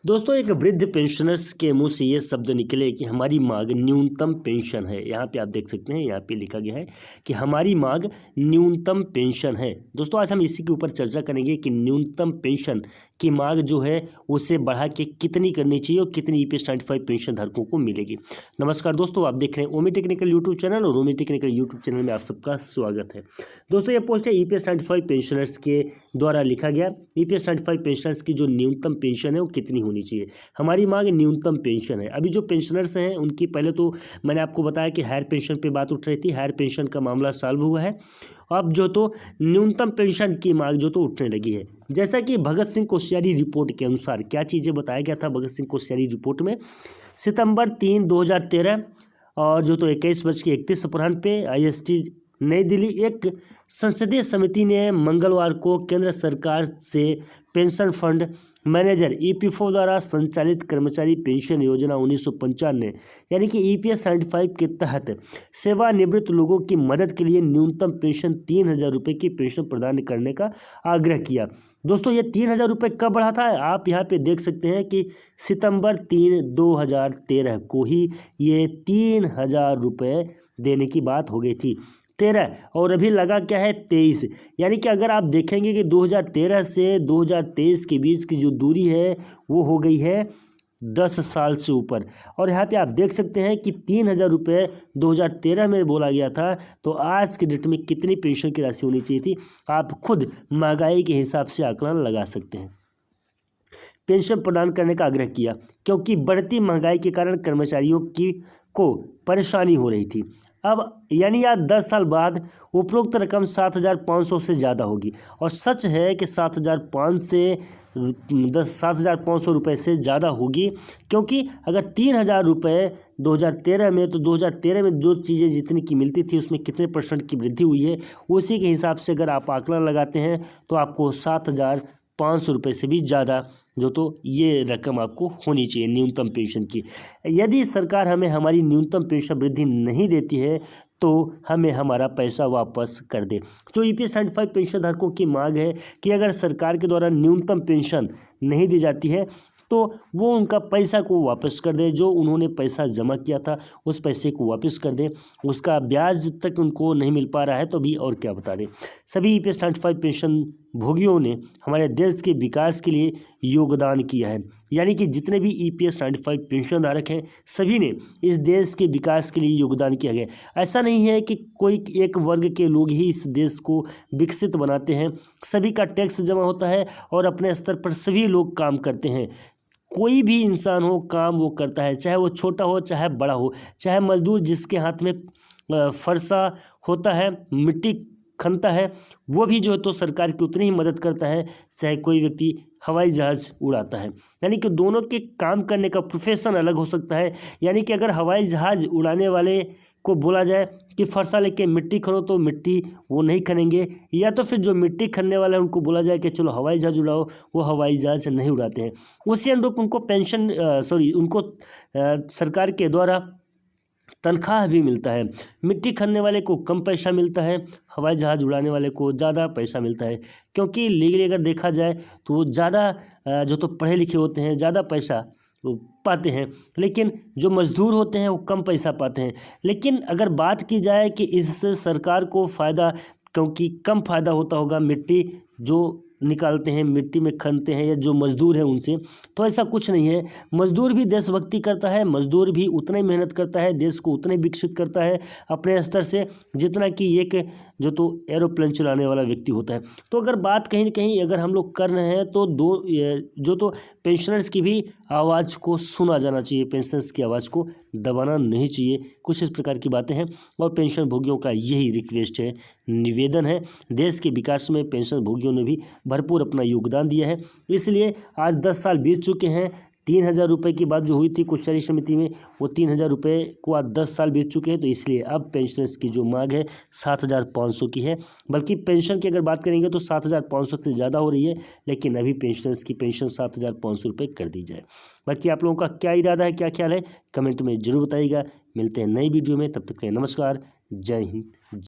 दोस्तों, एक वृद्ध पेंशनर्स के मुंह से ये शब्द निकले कि हमारी मांग न्यूनतम पेंशन है। यहाँ पे आप देख सकते हैं, यहाँ पे लिखा गया है कि हमारी मांग न्यूनतम पेंशन है। दोस्तों, आज हम इसी के ऊपर चर्चा करेंगे कि न्यूनतम पेंशन की मांग जो है उसे बढ़ा के कितनी करनी चाहिए और कितनी EPS 95 पेंशन धारकों को मिलेगी। नमस्कार दोस्तों, आप देख रहे हैं ओमी टेक्निकल यूट्यूब चैनल और ओमी टेक्निकल यूट्यूब चैनल में आप सबका स्वागत है। दोस्तों, ये पोस्ट है EPS 95 पेंशनर्स के द्वारा लिखा गया। EPS 95 पेंशनर्स की जो न्यूनतम पेंशन है वो कितनी होनी चाहिए। हमारी मांग न्यूनतम पेंशन है। अभी जो पेंशनर्स हैं उनकी पहले तो मैंने आपको बताया कि हायर पेंशन पे बात उठ रही थी, हायर पेंशन का मामला सॉल्व हुआ है। अब जो तो न्यूनतम पेंशन की मांग जो तो उठने लगी है। जैसा कि भगत सिंह कोश्यारी रिपोर्ट के अनुसार क्या चीज़ें बताया गया था भगत सिंह कोश्यारी रिपोर्ट में, सितंबर 3, 2013 और जो तो 21:31 पे IST नई दिल्ली एक संसदीय समिति ने मंगलवार को केंद्र सरकार से पेंशन फंड मैनेजर EPFO द्वारा संचालित कर्मचारी पेंशन योजना 1995 यानी कि EPS 95 के तहत सेवानिवृत्त लोगों की मदद के लिए न्यूनतम पेंशन 3,000 रुपये की पेंशन प्रदान करने का आग्रह किया। दोस्तों, ये 3,000 रुपये कब बढ़ा था? आप यहाँ पे देख सकते हैं कि सितंबर 3, 2013 को ही ये 3,000 रुपये देने की बात हो गई थी। 13 और अभी लगा क्या है 23, यानी कि अगर आप देखेंगे कि 2013 से 2023 के बीच की जो दूरी है वो हो गई है 10 साल से ऊपर। और यहाँ पे आप देख सकते हैं कि 3,000 रुपये 2013 में बोला गया था, तो आज के डेट में कितनी पेंशन की राशि होनी चाहिए थी आप खुद महंगाई के हिसाब से आकलन लगा सकते हैं। पेंशन प्रदान करने का आग्रह किया क्योंकि बढ़ती महंगाई के कारण कर्मचारियों को परेशानी हो रही थी। अब यानी यार 10 साल बाद उपरोक्त रकम 7,500 से ज़्यादा होगी। और सच है कि 7,500 रुपये से ज़्यादा होगी, क्योंकि अगर 3,000 रुपये 2013 में, तो 2013 में जो चीज़ें जितनी की मिलती थी उसमें कितने % की वृद्धि हुई है, उसी के हिसाब से अगर आप आकलन लगाते हैं तो आपको 7,500 रुपये से भी ज़्यादा जो तो ये रकम आपको होनी चाहिए न्यूनतम पेंशन की। यदि सरकार हमें हमारी न्यूनतम पेंशन वृद्धि नहीं देती है तो हमें हमारा पैसा वापस कर दे। जो EPS 95 पेंशन धारकों की मांग है कि अगर सरकार के द्वारा न्यूनतम पेंशन नहीं दी जाती है तो वो उनका पैसा को वापस कर दे। जो उन्होंने पैसा जमा किया था उस पैसे को वापस कर दे। उसका ब्याज तक उनको नहीं मिल पा रहा है तो भी और क्या बता दें। सभी EPS 95 पेंशन भोगियों ने हमारे देश के विकास के लिए योगदान किया है। यानी कि जितने भी EPS 95 पेंशन धारक हैं सभी ने इस देश के विकास के लिए योगदान किया गया। ऐसा नहीं है कि कोई एक वर्ग के लोग ही इस देश को विकसित बनाते हैं। सभी का टैक्स जमा होता है और अपने स्तर पर सभी लोग काम करते हैं। कोई भी इंसान हो काम वो करता है, चाहे वो छोटा हो चाहे बड़ा हो, चाहे मजदूर जिसके हाथ में फरसा होता है, मिट्टी खनता है, वो भी जो है तो सरकार की उतनी ही मदद करता है चाहे कोई व्यक्ति हवाई जहाज़ उड़ाता है। यानी कि दोनों के काम करने का प्रोफेशन अलग हो सकता है। यानी कि अगर हवाई जहाज़ उड़ाने वाले को बोला जाए कि फरसा लेके मिट्टी खनो तो मिट्टी वो नहीं खनेंगे, या तो फिर जो मिट्टी खनने वाला है उनको बोला जाए कि चलो हवाई जहाज़ उड़ाओ, वो हवाई जहाज़ नहीं उड़ाते हैं। उसी अनुरूप उनको उनको सरकार के द्वारा तनख्वाह भी मिलता है। मिट्टी खनने वाले को कम पैसा मिलता है, हवाई जहाज़ उड़ाने वाले को ज़्यादा पैसा मिलता है, क्योंकि लीगली अगर देखा जाए तो वो ज़्यादा जो तो पढ़े लिखे होते हैं ज़्यादा पैसा वो पाते हैं, लेकिन जो मज़दूर होते हैं वो कम पैसा पाते हैं। लेकिन अगर बात की जाए कि इससे सरकार को फ़ायदा, क्योंकि कम फ़ायदा होता होगा मिट्टी जो निकालते हैं, मिट्टी में खनते हैं, या जो मज़दूर हैं उनसे, तो ऐसा कुछ नहीं है। मज़दूर भी देशभक्ति करता है, मज़दूर भी उतना ही मेहनत करता है, देश को उतने विकसित करता है अपने स्तर से जितना कि एक जो तो एरोप्लेन चलाने वाला व्यक्ति होता है। तो अगर बात कहीं ना कहीं अगर हम लोग कर रहे हैं तो जो तो पेंशनर्स की भी आवाज़ को सुना जाना चाहिए, पेंशनर्स की आवाज़ को दबाना नहीं चाहिए। कुछ इस प्रकार की बातें हैं और पेंशन भोगियों का यही रिक्वेस्ट है, निवेदन है। देश के विकास में पेंशन भोगियों ने भी भरपूर अपना योगदान दिया है, इसलिए आज 10 साल बीत चुके हैं। 3,000 रुपये की बात जो हुई थी कोश्यारी समिति में, वो 3,000 रुपये को आज 10 साल बीत चुके हैं, तो इसलिए अब पेंशनर्स की जो मांग है 7,500 की है। बल्कि पेंशन की अगर बात करेंगे तो 7,500 से ज़्यादा हो रही है, लेकिन अभी पेंशनर्स की पेंशन 7,500 रुपये कर दी जाए। बाकी आप लोगों का क्या इरादा है, क्या ख्याल है, कमेंट में ज़रूर बताइएगा। मिलते हैं नई वीडियो में, तब तक के लिए नमस्कार, जय हिंद।